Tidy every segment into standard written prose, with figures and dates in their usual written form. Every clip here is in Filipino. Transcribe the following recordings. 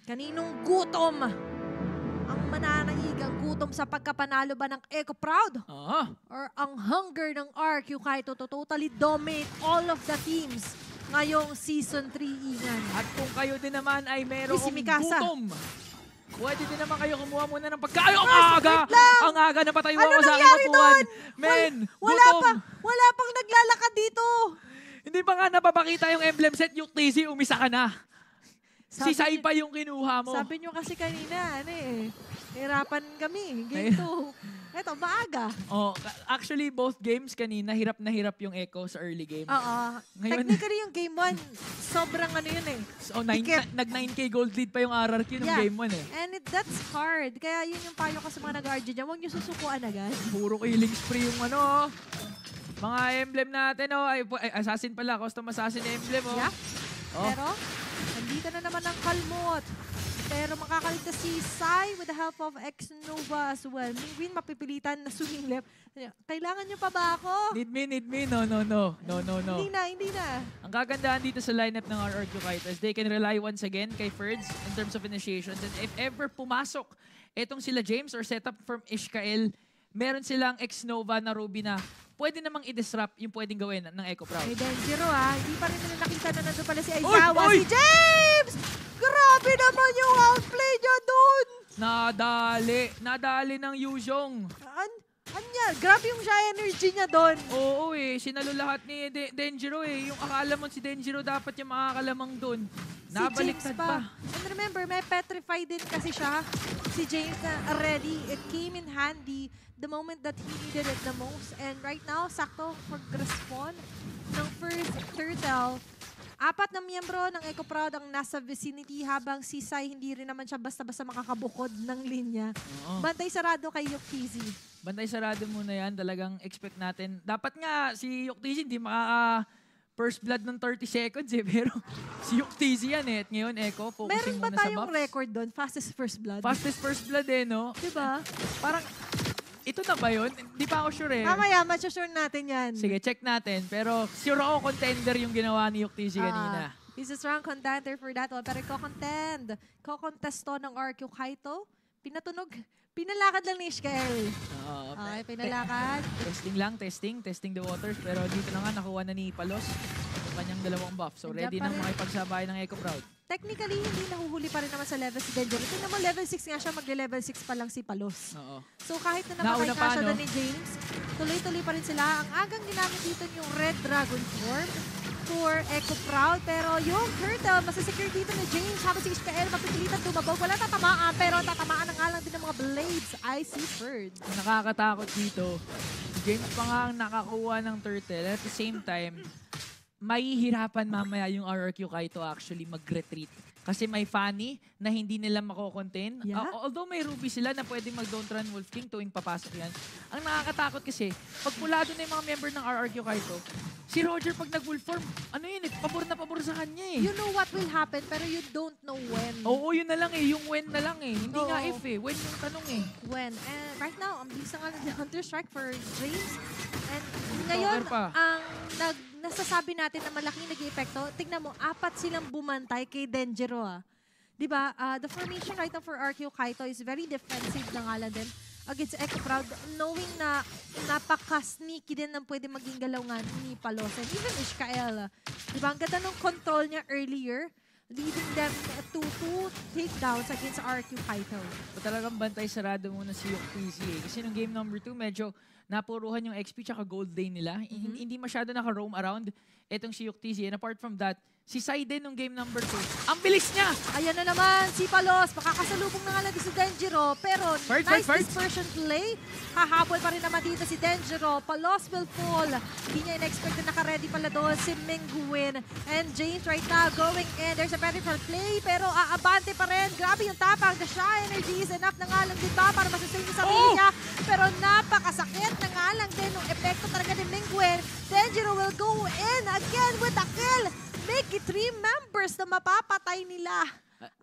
Kaninong gutom ang mananaig? Ang gutom sa pagkapanalo ba ng Eco Proud? Or ang hunger ng RQ Kaito to totally dominate all of the teams ngayong Season 3, Igan? At kung kayo din naman ay merong Mikasa. gutom, pwede din naman kayo kumuha muna ng pagkain. Ang aga na patayo Ano ako sa aking nangyari upuan. doon? Men, Wala gutom. pang naglalakad dito. Hindi pa nga napapakita yung emblem set, yung TZ, umisa ka na. Si Sabi Sai niyo- pa yung kinuha mo. Sabi nyo kasi kanina, hirapan kami. Game 2. Eto, maaga. Oh, actually, both games kanina, hirap na hirap yung Echo sa early game. Oo. Ngayon- Technically, yung Game 1, sobrang ano yun eh. So, Tikip. nag-9K gold lead pa yung RRQ ng Yeah. game 1 eh. And that's hard. Kaya yun yung payo ko sa mga nag-RG dyan. Huwag nyo susukuan agad. Puro killing spree yung ano. Mga emblem natin, oh. Ay, assassin pala, custom assassin emblem, oh. Yeah. Oh. Pero, nandito na naman ang kalmot. Pero makakaligtas si Sai with the help of X-Nova as well. Mingwin mapipilitan na swing left. Kailangan nyo pa ba ako? Need me. No. Hindi na. Ang kagandahan dito sa lineup ng RRQ Kaito is they can rely once again kay Ferds in terms of initiations. And if ever pumasok etong sila James or setup from Ishkael, meron silang X-Nova na Ruby na pwede namang i-disrupt yung pwedeng gawin ng Eco Proud. May Denjiro hindi pa rin nila nakita na nandun pala si Aizawa. Oy! Si James! Grabe naman yung outplay niya dun! Nadali ng Yuzhong. Anya, grabe yung siya energy niya dun. Oo sinalo lahat ni Denjiro eh. Yung akala mo si Denjiro dapat yung makakalamang dun. Nabaliktad si James pa. And remember, may petrify din kasi siya. Si James na already, it came in handy the moment that he needed it the most. And right now, sakto pag-respawn ng first turtle. 4 na miyembro ng Eco Proud ang nasa vicinity habang si Sai hindi rin naman siya basta-basta makakabukod ng linya. Oo. Bantay sarado kay Yuktizi. Bantay sarado muna yan. Talagang expect natin. Dapat nga si Yuktizi hindi makaka first blood ng 30 seconds eh. Pero si Yuktizi yan eh. At ngayon Echo, focusing Meron ba muna sa tayong buffs. record doon? Fastest first blood? Fastest first blood eh, no? Diba? Parang, ito na ba yun? Hindi pa ako sure eh. Mamaya, masusure natin yan. Sige, check natin. Pero sure ako contender yung ginawa ni Yuktizi kanina. He's a strong contender for that one. Pero ko-contest to ng RQ Kaito. Pinalakad lang ni Ishkael. Oo. Okay, pinalakad. Testing the waters. Pero dito na nga, nakuha na ni Palos yung kanyang dalawang buff. So Nandiyan ready pa nang rin. makipagsabay ng Eco Proud. Technically, hindi nahuhuli pa rin naman sa level si Denjiro. Tingnan mo, level 6 nga siya, magle-level 6 pa lang si Palos. Oo. So kahit na namatay Nauna nga pa, siya no? doon ni James, tuloy-tuloy pa rin sila. Ang agang ginamit dito yung Red Dragon form for Eco Proud. Pero yung Turtle, masasecure dito ni James habang si Ishkael mapipilitan tumabog. Wala tatamaan, pero tatamaan na nga lang din ng mga blades. I see Bird. Ang nakakatakot dito, James pa nga ang nakakuha ng turtle. At the same time, mahihirapan mamaya yung RRQ Kaito actually mag-retreat. Kasi may Fanny na hindi nila mako-contain. Yeah. Although may Ruby sila na pwedeng mag-don't run Wolf King tuwing papasok yan. Ang nakakatakot kasi, pag pulado na yung mga member ng RRQ Kaito, si Roger pag nag-wolf form, ano yun eh, pabor na pabor sa kanya eh. You know what will happen, pero you don't know when. Oo, yun na lang eh. Yung when na lang eh. Hindi nga Oo. if eh. When yung tanong eh. When. And right now, ang bisa nga ng Hunter Strike for James. And ngayon, Stalker pa. ang nasasabi natin na malaking nag-epekto, tignan mo, 4 silang bumantay kay Denjiro. Diba? The formation right now for RQ Kaito is very defensive na nga lang din against Eco Proud, knowing na napaka-sneaky din ng pwede maging galaw nga ni Palos. And even Ishkael. Diba? Ang ganda ng control niya earlier, leading them to 2 takedowns against RQ Kaito. Talagang bantay sarado muna si Yuktizi eh. Kasi nung game number 2, medyo napuruhan yung XP tsaka gold day nila. Hindi masyado naka-roam around etong si Yuktizi. And apart from that, si Sai din nung game number 2. Ang bilis niya! Ayan na naman, si Palos. Makakasalubong na nga lang si Denjiro. Pero First. dispersion play. Hahabol pa rin naman dito si Denjiro. Palos will fall. Hindi niya in-expect na naka-ready pala doon si Mingguin. And James right now going in. There's a vertical play. Pero aabante pa rin. Grabe yung tapang. The Shy energy is enough na nga lang din ba para masustain yung sarili niya. Pero napakasakit na nga lang din yung epekto talaga ni Mingguin. Denjiro will go in again with a kill. Make it 3 members na mapapatay nila.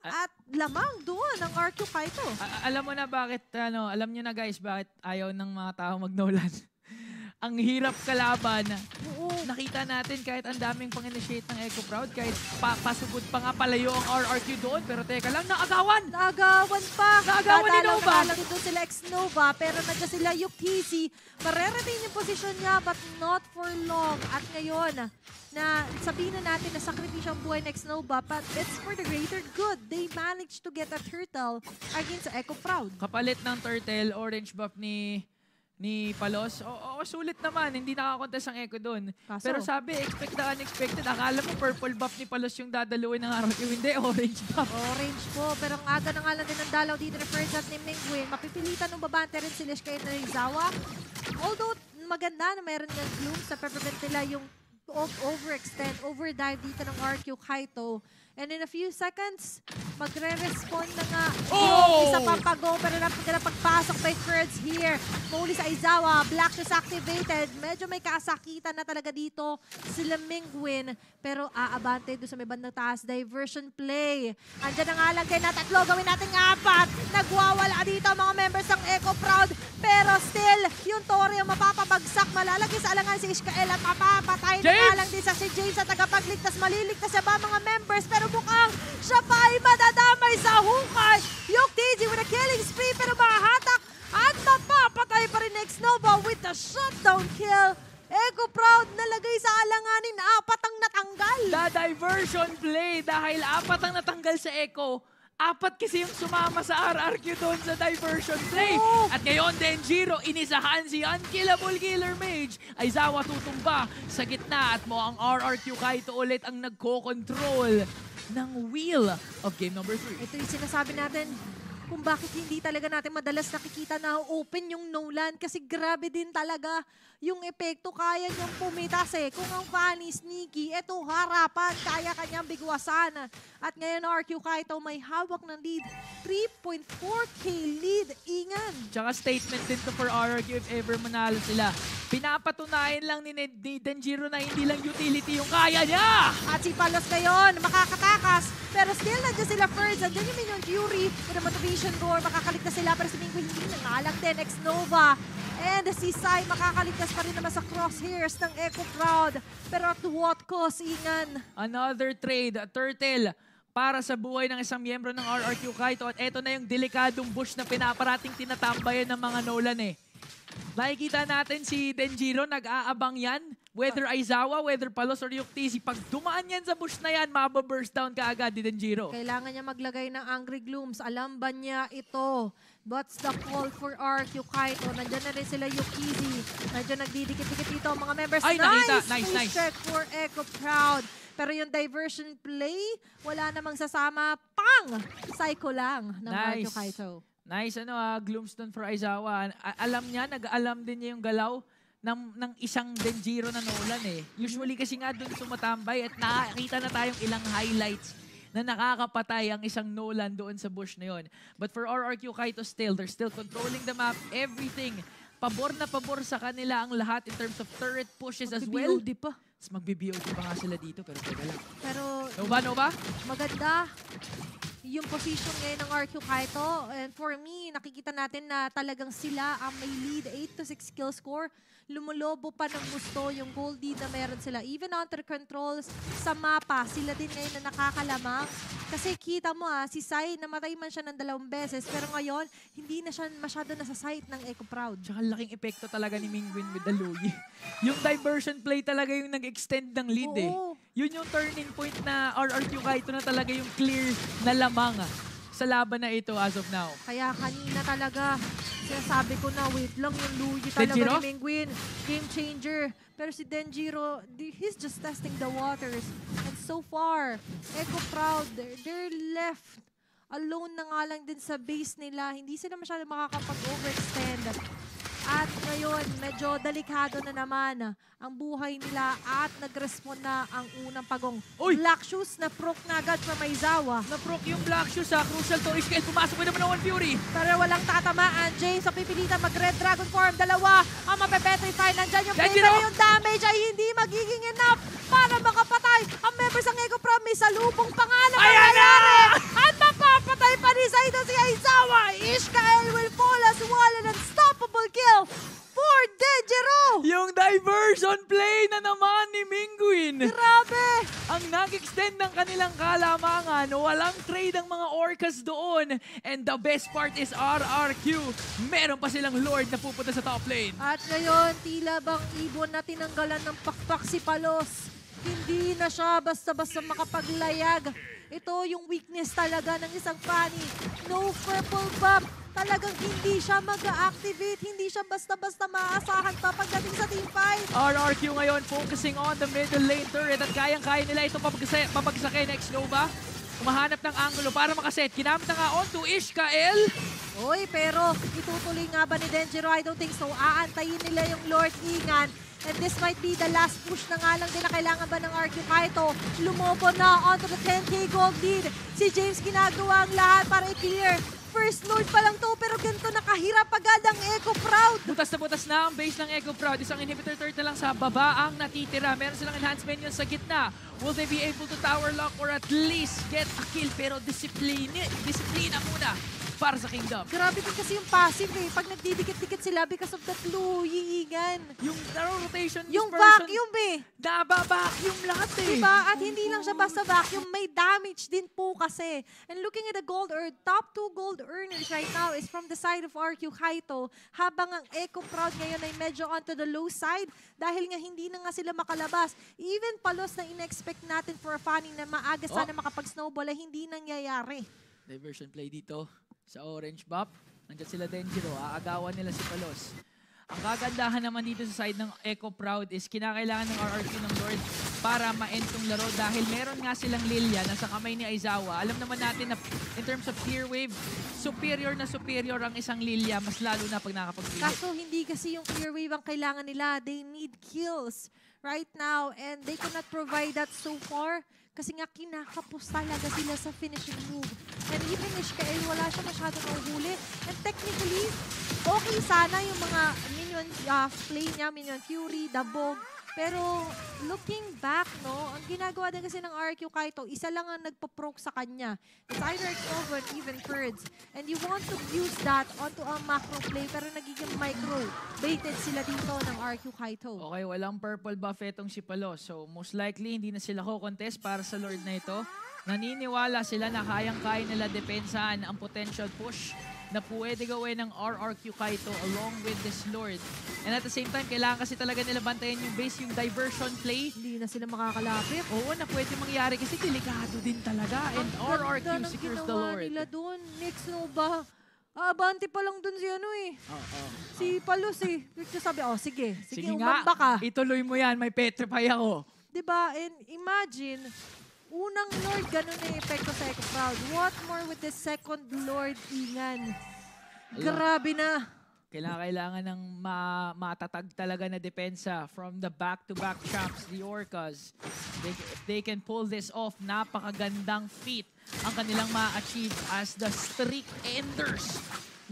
At lamang doon ang RQ Kaito. Alam mo na bakit, alam nyo na guys, bakit ayaw ng mga tao mag-Nolan. ang hirap kalaban. Oo. Nakita natin kahit ang daming pang-initiate ng Echo Proud, kahit pasugod pa nga palayo ang RRQ doon, pero teka lang, naagawan! Naagawan pa. Naagawan ni Nova. Nagalang doon sila ex-Nova, pero nandiyan sila Yukizi. Mareretain yung position niya, but not for long. At ngayon, na sabihin na natin na sakripisyo ang buhay ng ex-Nova, but it's for the greater good. They managed to get a turtle against Echo Proud. Kapalit ng turtle, orange buff ni Palos. Oo, sulit naman. Hindi nakakontest ang Echo doon. Pero sabi, expect the unexpected. Akala mo purple buff ni Palos yung dadaluin ng RRQ. Hindi, orange buff. Orange po. Pero ang aga na nga lang din ng dalaw dito na first at ni Mingwin. Mapipilitan ng babante rin si Lish kay Narizawa. Although maganda na meron ng gloom sa prevent nila yung overextend, overdive dito ng RQ Kaito. And in a few seconds, magre-respond na nga yung isa pang pag-go. Pero pagpasok by Ferds here. Muli sa Aizawa, Black Shoes activated. Medyo may kasakitan na talaga dito sila Mingwin. Pero aabante doon sa may bandang taas. Diversion play. Andyan na nga lang din na tatlo. Gawin natin 4. Nagwawala dito ang mga members ng Echo Proud. Pero still, yung Tori ang mapapabagsak. Malalagay sa alangan si Ishkael at mapapatay na nga lang din sa si James sa tagapagligtas. Maliligtas sa ba mga members? Pero mukhang siya pa ay madadamay sa hukay. Yukizi with a killing spree pero mahahatak at mapapatay pa rin ex-Nova with a shutdown kill. Echo Proud nalagay sa alanganin, 4 ang natanggal. The diversion play dahil 4 ang natanggal sa Echo. 4 kasi yung sumama sa RRQ doon sa diversion play. At ngayon, Denjiro, inisahan si Unkillable Killer Mage. Aizawa tutumba sa gitna at mo ang RRQ Kaito ulit ang nagko-control ng wheel of game number 3. Ito yung sinasabi natin kung bakit hindi talaga natin madalas nakikita na open yung Nolan kasi grabe din talaga yung epekto. Kaya niyang pumitas Kung ang funny, sneaky, eto harapan, kaya kanyang bigwasan. At ngayon RQ Kaito may hawak ng lead. 3.4k lead, Ingan. Tsaka statement din to for RRQ if ever manalo sila. Pinapatunayan lang ni Denjiro na hindi lang utility yung kaya niya. At si Palos ngayon, makakatakas. Pero still, nandiyan sila first. Nandiyan yung Minion Fury with a motivation roar. Makakaligtas sila. Pero si Minggu hindi nangalang din. Ex-Nova. And si Sai, makakaligtas pa rin naman sa crosshairs ng Echo Proud. Pero at what cost, Ingan? Another trade, a turtle para sa buhay ng isang miyembro ng RRQ Kaito. At eto na yung delikadong bush na pinaparating tinatambayan ng mga Nolan Nakikita natin si Denjiro, nag-aabang yan. Whether Aizawa, whether Palos or Yukizi, pag dumaan yan sa bush na yan, mababurst down ka agad ni Denjiro. Kailangan niya maglagay ng Angry Glooms. Alam ba niya ito? What's the call for RQ Kaito? Nandiyan na rin sila Yukizi. Nandiyan nagdidikit-dikit dito ang mga members. Ay, Nice check for Echo Proud. Pero yung diversion play, wala namang sasama. Pang! Psycho lang ng RQ Kaito. Nice, Gloomstone for Aizawa. Alam niya, nag-alam din niya yung galaw ng isang Denjiro na Nolan Usually kasi nga doon sumatambay at nakakita na tayong ilang highlights na nakakapatay ang isang Nolan doon sa bush na yon. But for RRQ Kaito still, they're still controlling the map, everything. Pabor na pabor sa kanila ang lahat in terms of turret pushes as well. Magbi-BOD pa. Magbi-BOD pa nga sila dito, pero teka lang. Pero Nova? maganda yung position ngayon ng RQ Kaito. And for me, nakikita natin na talagang sila ang may lead. 8-6 kill score. Lumulobo pa ng gusto yung gold lead na meron sila. Even under controls sa mapa, sila din ngayon na nakakalamang. Kasi kita mo si Sai, namatay man siya ng 2 beses. Pero ngayon, hindi na siya masyado nasa sight ng Echo Proud. Tsaka laking epekto talaga ni Mingwin with the Lugi. Yung diversion play talaga yung nag-extend ng lead Yun yung turning point na RRQ Kaito na talaga yung clear na lamang sa laban na ito as of now. Kaya kanina talaga, sinasabi ko na wait lang yung Luigi talaga Denjiro? ni Mingwin. Game changer. Pero si Denjiro, he's just testing the waters. And so far, Echo Proud, they're left alone na nga lang din sa base nila. Hindi sila masyado makakapag-overextend. At ngayon, medyo delikado na naman ang buhay nila at nag-respond na ang unang pagong. Black Shoes na proc na agad from Aizawa. Na-proc yung Black Shoes crucial to Ishkael. Pumasok mo naman ng One Fury. Pero walang tatamaan. James ang pipilitan mag-Red Dragon form. 2 ang mapepetrify. Nandyan yung play. Pero yung damage ay hindi magiging enough para makapatay. Ang members ng Echo Proud may salubong pa nga na mangyayari. At mapapatay pa ni Saito si Aizawa. Ishkael will fall as well. An unstoppable kill for Denjiro. Yung sa lamangan. Walang trade ang mga Orcas doon. And the best part is RRQ. Meron pa silang Lord na pupunta sa top lane. At ngayon, tila bang ibon na tinanggalan ng pakpak si Palos. Hindi na siya basta-basta makapaglayag. Ito yung weakness talaga ng isang Fanny. No purple buff. Talagang hindi siya mag-activate. Hindi siya basta-basta maaasahan pa pagdating sa team fight. RRQ ngayon focusing on the middle lane turret at kayang-kaya nila ito papagsakin ng Xnova. Umahanap ng angulo para makaset. Kinamit na nga onto Ishkael. Uy, pero itutuloy nga ba ni Denjiro? I don't think so. Aantayin nila yung Lord Ingan. And this might be the last push na nga lang din na kailangan ba ng RQ Kaito. Lumobo na onto the 10k gold lead. Si James ginagawa ang lahat para i-clear. First Lord pa lang to, pero ganito nakahirap agad ang Echo Proud. Butas na ang base ng Echo Proud. Isang inhibitor turret na lang sa baba ang natitira. Meron silang enhanced minions sa gitna. Will they be able to tower lock or at least get a kill? Pero disiplina muna para sa Kingdom. Grabe din kasi yung passive eh. Pag nagdidikit-dikit sila because of that blue yiingan. Yung rotation Yung dispersion, vacuum eh. Naba-vacuum lahat eh. Diba? At hindi lang siya basta vacuum, may damage din po kasi. And looking at the gold or top 2 gold earners right now is from the side of RQ Kaito. Habang ang Echo Proud ngayon ay medyo onto the low side dahil nga hindi na nga sila makalabas. Even Palos na in-expect natin for a Fanny na maaga sana makapag-snowball ay hindi nangyayari. Diversion play dito sa orange buff. Nandiyan sila Denjiro. Aagawan nila si Palos. Ang kagandahan naman dito sa side ng Echo Proud is kinakailangan ng RRQ ng Lord para ma-end tong laro dahil meron nga silang Lilia na sa kamay ni Aizawa. Alam naman natin na in terms of tier wave, superior ang isang Lilia, mas lalo na pag nakapag-hit. Kaso hindi kasi yung clear wave ang kailangan nila. They need kills right now and they cannot provide that so far kasi nga kinakapos talaga sila sa finishing move. And even Ishkael, wala siya masyadong nahuhuli. And technically, okay sana yung mga minion play niya, Minion Fury, Dabog. Pero looking back, no, ang ginagawa din kasi ng RQ Kaito, isa lang ang nagpo-proc sa kanya. It's either Xnova or even Purds. And you want to use that onto a macro play, pero nagiging micro. Baited sila dito ng RQ Kaito. Okay, walang purple buff itong si Palos. So most likely, hindi na sila ko-contest para sa Lord na ito. Naniniwala sila na kayang-kaya nila depensahan ang potential push na pwede gawin ng RRQ Kaito along with this Lord. And at the same time, kailangan kasi talaga nila bantayan yung base, yung diversion play. Hindi na sila makakalapit. Oo, na pwede mangyari kasi delikado din talaga. And RRQ secures the Lord. Nila doon. Next no ba? Abante pa lang doon si ano eh. Si Palos eh. Sabi, sige umamba ka. Ituloy mo yan, may petrify ako. Diba? And imagine, unang Lord, ganun na yung epekto sa Echo Proud. What more with the second Lord, Ingan? Grabe na. Kailangan ng matatag talaga na depensa from the back-to-back champs, the Orcas. If they can pull this off, napakagandang feat ang kanilang ma-achieve as the streak enders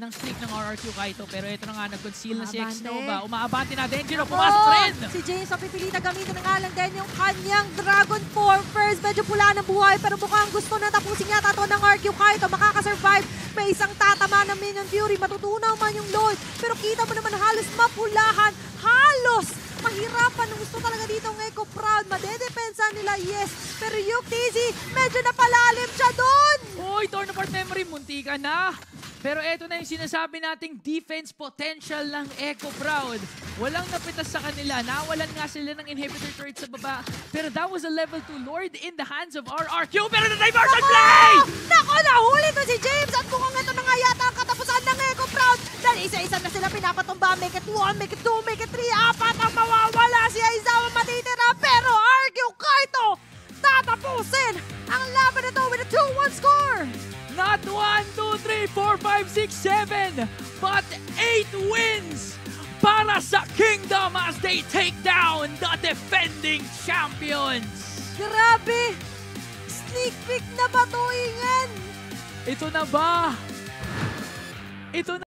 ng streak ng RRQ Kaito. Pero ito na nga, nag-conceal na si Xnova. Umaabante na, Denjiro, pumasok rin! Si James ang pipilita gamitin na nga lang din yung kanyang Dragon Form. First, medyo pula ng buhay, pero mukhang gusto na tapusin yata ito ng RQ Kaito. Makakasurvive. May isang tatama ng Minion Fury. Matutunaw man yung Lord. Pero kita mo naman halos mapulahan. Halos! Mahirapan. Gusto talaga dito ng Echo Proud. Madedepensa nila, yes. Pero yung TZ, medyo napalalim siya doon. Uy, Torn Apart Memory, munti ka na. Pero eto na yung sinasabi nating defense potential ng Echo Proud. Walang napitas sa kanila. Nawalan nga sila ng inhibitor turret sa baba. Pero that was a level 2 Lord in the hands of RRQ. Pero na diversion play! Nako, nahuli to si James. At mukhang ito na nga yata ang katapusan ng Echo Proud. Dahil isa-isa na sila pinapatumba. Make it 1, make it 2, make it 3. Apat ang mawawala. Si Aizawa matitira. Pero RQ Kaito tatapusin ang laban na to with a 2-1 score. Not 1, 2, 3, 4, 5, 6, 7, but 8 wins para sa Kingdom as they take down the defending champions. Grabe! Sneak peek na ba to, Ingan? Ito na ba? Ito na